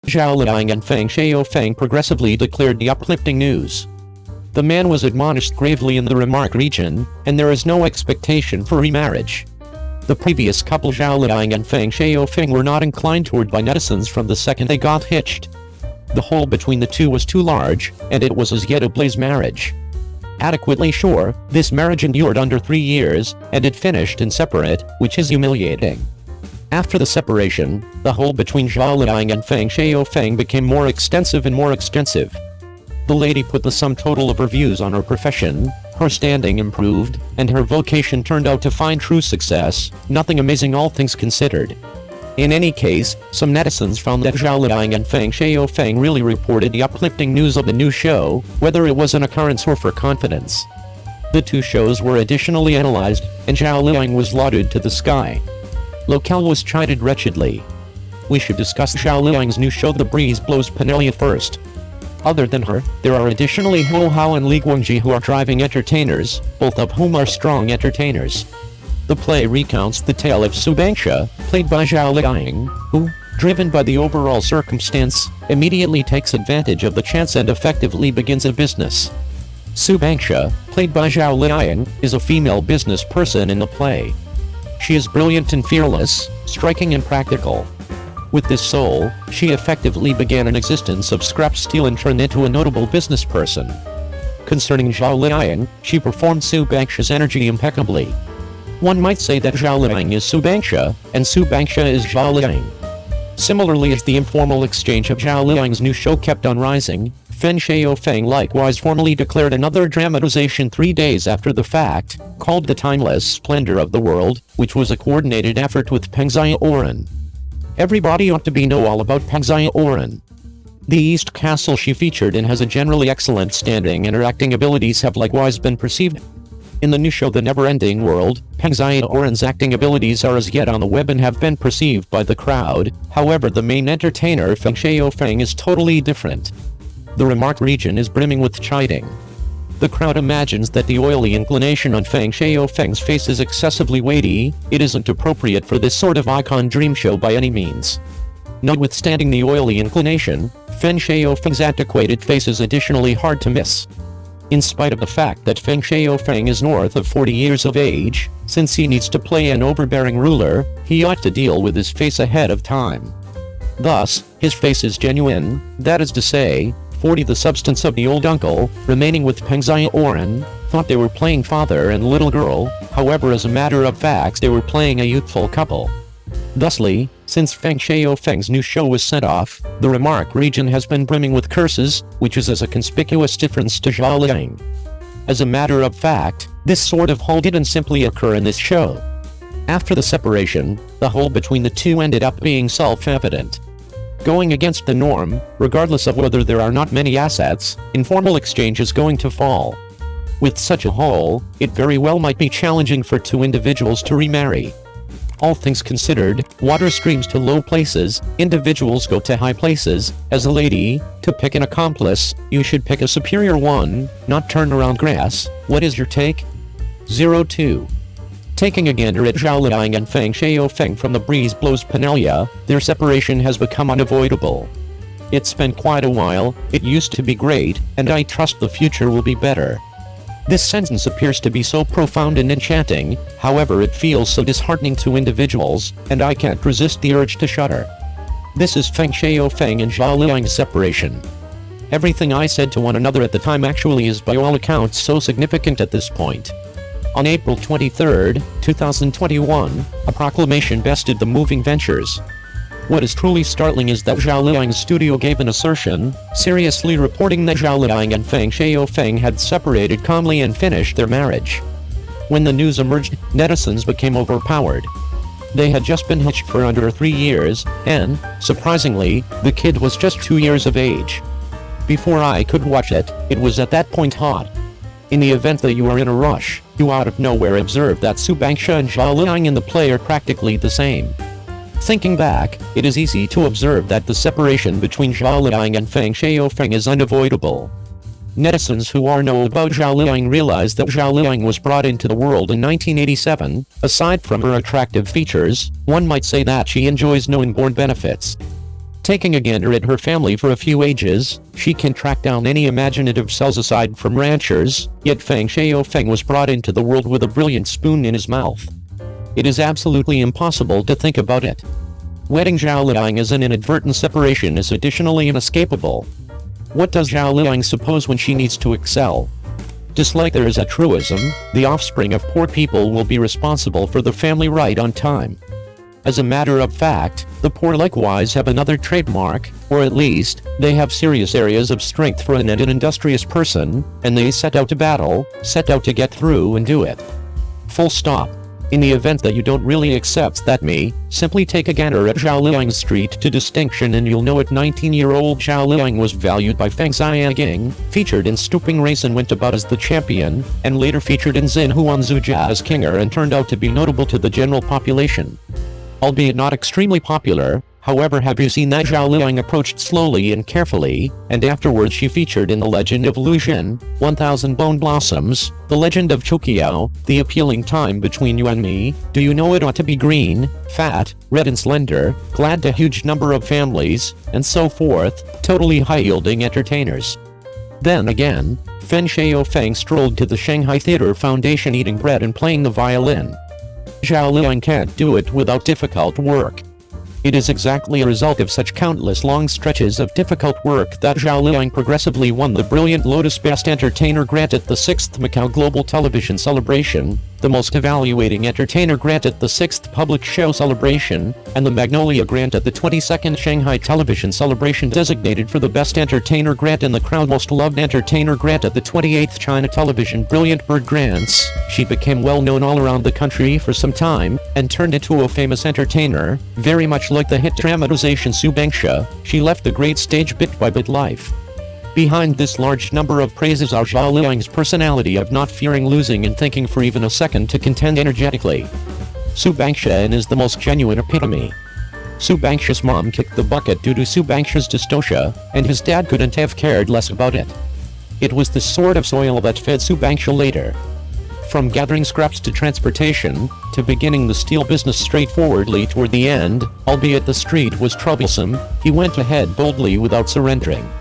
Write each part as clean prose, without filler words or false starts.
Zhao Liying and Feng Shaofeng progressively declared the uplifting news. The man was admonished gravely in the remark region, and there is no expectation for remarriage. The previous couple Zhao Liying and Feng Shaofeng were not inclined toward by netizens from the second they got hitched. The hole between the two was too large, and it was as yet a blaze marriage. Adequately sure, this marriage endured under 3 years, and it finished in separate, which is humiliating. After the separation, the hole between Zhao Liying and Feng Shaofeng became more extensive and more extensive. The lady put the sum total of her views on her profession, her standing improved, and her vocation turned out to find true success, nothing amazing all things considered. In any case, some netizens found that Zhao Liying and Feng Shaofeng really reported the uplifting news of the new show, whether it was an occurrence or for confidence. The two shows were additionally analyzed, and Zhao Liying was lauded to the sky. Locale was chided wretchedly. We should discuss Zhao Liying's new show The Breeze Blows Penelia first. Other than her, there are additionally Ho Hao and Li Guangji who are driving entertainers, both of whom are strong entertainers. The play recounts the tale of Su Bangsha, played by Zhao Liying, who, driven by the overall circumstance, immediately takes advantage of the chance and effectively begins a business. Su Bangsha, played by Zhao Liying, is a female business person in the play. She is brilliant and fearless, striking and practical. With this soul, she effectively began an existence of scrap steel and turned into a notable business person. Concerning Zhao Liying, she performed Su Bangsha's energy impeccably. One might say that Zhao Liying is Su Bangsha, and Su Bangsha is Zhao Liying. Similarly, as the informal exchange of Zhao Liying's new show kept on rising, Feng Shaofeng likewise formally declared another dramatization 3 days after the fact, called The Timeless Splendor of the World, which was a coordinated effort with Pengzai Oren. Everybody ought to know all about Pengzai Oren. The East Castle she featured in has a generally excellent standing, and her acting abilities have likewise been perceived. In the new show The Never-Ending World, Pengzai Oren's acting abilities are as yet on the web and have been perceived by the crowd. However, the main entertainer Feng Shaofeng is totally different. The remark region is brimming with chiding. The crowd imagines that the oily inclination on Feng Shaofeng's face is excessively weighty. It isn't appropriate for this sort of icon dream show by any means. Notwithstanding the oily inclination, Feng Shaofeng's antiquated face is additionally hard to miss. In spite of the fact that Feng Shaofeng is north of 40 years of age, since he needs to play an overbearing ruler, he ought to deal with his face ahead of time. Thus, his face is genuine, that is to say, 40 the substance of the old uncle, remaining with Pengzai Oren, thought they were playing father and little girl, however as a matter of fact they were playing a youthful couple. Thusly, since Feng Shaofeng's new show was sent off, the remark region has been brimming with curses, which is as a conspicuous difference to Zhao Liying. As a matter of fact, this sort of hole didn't simply occur in this show. After the separation, the hole between the two ended up being self-evident. Going against the norm, regardless of whether there are not many assets, informal exchange is going to fall. With such a hole, it very well might be challenging for two individuals to remarry. All things considered, water streams to low places, individuals go to high places. As a lady, to pick an accomplice, you should pick a superior one, not turn around grass. What is your take? 02. Taking a gander at Zhao Liying and Feng Shaofeng from The Breeze Blows Penelia, their separation has become unavoidable. It's been quite a while, it used to be great, and I trust the future will be better. This sentence appears to be so profound and enchanting, however it feels so disheartening to individuals, and I can't resist the urge to shudder. This is Feng Shaofeng and Zhao Liying's separation. Everything I said to one another at the time actually is by all accounts so significant at this point. On April 23, 2021, a proclamation bested the moving ventures. What is truly startling is that Zhao Liying's studio gave an assertion, seriously reporting that Zhao Liying and Feng Shaofeng had separated calmly and finished their marriage. When the news emerged, netizens became overpowered. They had just been hitched for under 3 years, and, surprisingly, the kid was just 2 years of age. Before I could watch it, it was at that point hot. In the event that you are in a rush, you out of nowhere observe that Su Bangsha and Zhao Liying in the play are practically the same. Thinking back, it is easy to observe that the separation between Zhao Liying and Feng Shaofeng is unavoidable. Netizens who know about Zhao Liying realize that Zhao Liying was brought into the world in 1987. Aside from her attractive features, one might say that she enjoys no inborn benefits. Taking a gander at her family for a few ages, she can track down any imaginative cells aside from ranchers, yet Feng Shaofeng was brought into the world with a brilliant spoon in his mouth. It is absolutely impossible to think about it. Wedding Zhao Liying as an inadvertent separation is additionally inescapable. What does Zhao Liying suppose when she needs to excel? Just like there is a truism, the offspring of poor people will be responsible for the family right on time. As a matter of fact, the poor likewise have another trademark, or at least, they have serious areas of strength for an industrious person, and they set out to battle, set out to get through and do it. Full stop. In the event that you don't really accept that simply take a gander at Zhao Liying's street to distinction and you'll know it. 19-year-old Zhao Liying was valued by Feng Xiaogang, featured in Stooping Race and went about as the champion, and later featured in Xin Huanzu Jazz Kinger and turned out to be notable to the general population. Albeit not extremely popular, however, have you seen that Zhao Liying approached slowly and carefully, and afterwards she featured in The Legend of Lu Zhen, 1000 Bone Blossoms, The Legend of Chokiao, The Appealing Time Between You and Me, Do You Know It Ought to Be Green, Fat, Red and Slender, Glad to Huge Number of Families, and so forth, totally high-yielding entertainers. Then again, Feng Shaofeng strolled to the Shanghai Theatre Foundation eating bread and playing the violin. Zhao Liying can't do it without difficult work. It is exactly a result of such countless long stretches of difficult work that Zhao Liying progressively won the Brilliant Lotus Best Entertainer grant at the 6th Macau Global Television Celebration, the Most Evaluating Entertainer grant at the 6th Public Show Celebration, and the Magnolia grant at the 22nd Shanghai Television Celebration, designated for the Best Entertainer grant and the Crowd Most Loved Entertainer grant at the 28th China Television Brilliant Bird grants. She became well known all around the country for some time, and turned into a famous entertainer, very much like the hit dramatization Su Bangsha. She left the great stage bit by bit life. Behind this large number of praises are Zhao Liying's personality of not fearing losing and thinking for even a second to contend energetically. Su Bangsha is the most genuine epitome. Su Bangsha's mom kicked the bucket due to Su Bangsha's dystocia, and his dad couldn't have cared less about it. It was the sort of soil that fed Su Bangsha later. From gathering scraps to transportation, to beginning the steel business straightforwardly toward the end, albeit the street was troublesome, he went ahead boldly without surrendering.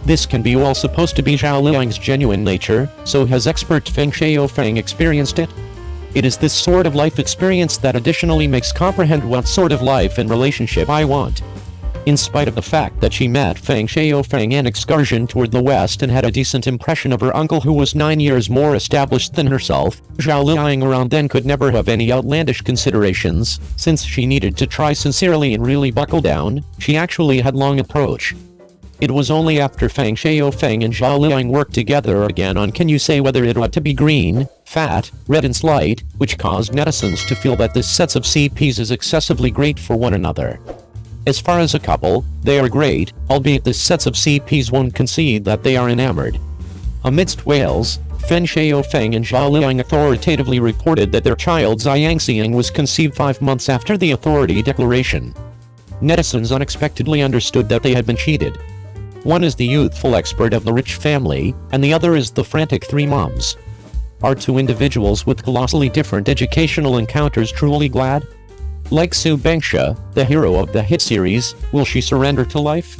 This can be all supposed to be Zhao Liying's genuine nature, so has expert Feng Shaofeng experienced it? It is this sort of life experience that additionally makes comprehend what sort of life and relationship I want. In spite of the fact that she met Feng Shaofeng an excursion toward the west and had a decent impression of her uncle who was 9 years more established than herself, Zhao Liying around then could never have any outlandish considerations, since she needed to try sincerely and really buckle down. She actually had long approach. It was only after Feng Shaofeng and Zhao Liying worked together again on Can You Say Whether It Ought to Be Green, Fat, Red and Slight, which caused netizens to feel that this sets of CPs is excessively great for one another. As far as a couple, they are great, albeit the sets of CPs won't concede that they are enamored. Amidst wails, Feng Shaofeng and Zhao Liying authoritatively reported that their child Ziyang was conceived 5 months after the authority declaration. Netizens unexpectedly understood that they had been cheated. One is the youthful expert of the rich family, and the other is the frantic three moms. Are two individuals with colossally different educational encounters truly glad? Like Su Bangsha, the hero of the hit series, will she surrender to life?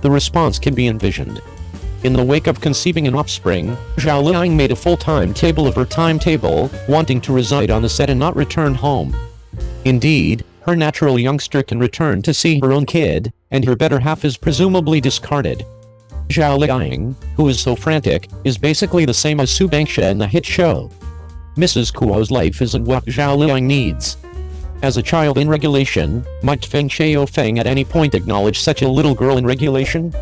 The response can be envisioned. In the wake of conceiving an offspring, Zhao Liying made a full-time table of her timetable, wanting to reside on the set and not return home. Indeed, her natural youngster can return to see her own kid, and her better half is presumably discarded. Zhao Liying, who is so frantic, is basically the same as Su Bangsha in the hit show. Mrs. Kuo's life isn't what Zhao Liying needs. As a child in regulation, might Feng Shaofeng at any point acknowledge such a little girl in regulation?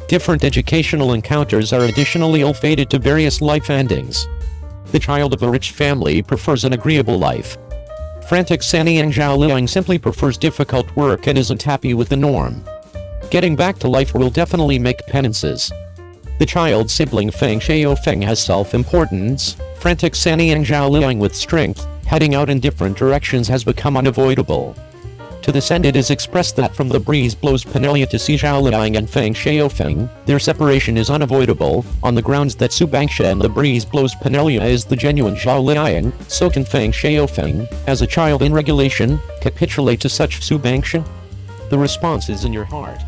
Different educational encounters are additionally ill-fated to various life endings. The child of a rich family prefers an agreeable life. Frantic Sanyang Zhao Liying simply prefers difficult work and isn't happy with the norm. Getting back to life will definitely make penances. The child sibling Feng Shaofeng has self-importance. Frantic Sanyang Zhao Liying with strength, heading out in different directions has become unavoidable. To this end it is expressed that from the breeze blows Penelia to see Zhao Liying and Feng Shaofeng, their separation is unavoidable, on the grounds that Su Bangsha and the breeze blows Penelia is the genuine Zhao Liying, so can Feng Shaofeng, as a child in regulation, capitulate to such Su Bangsha? The response is in your heart.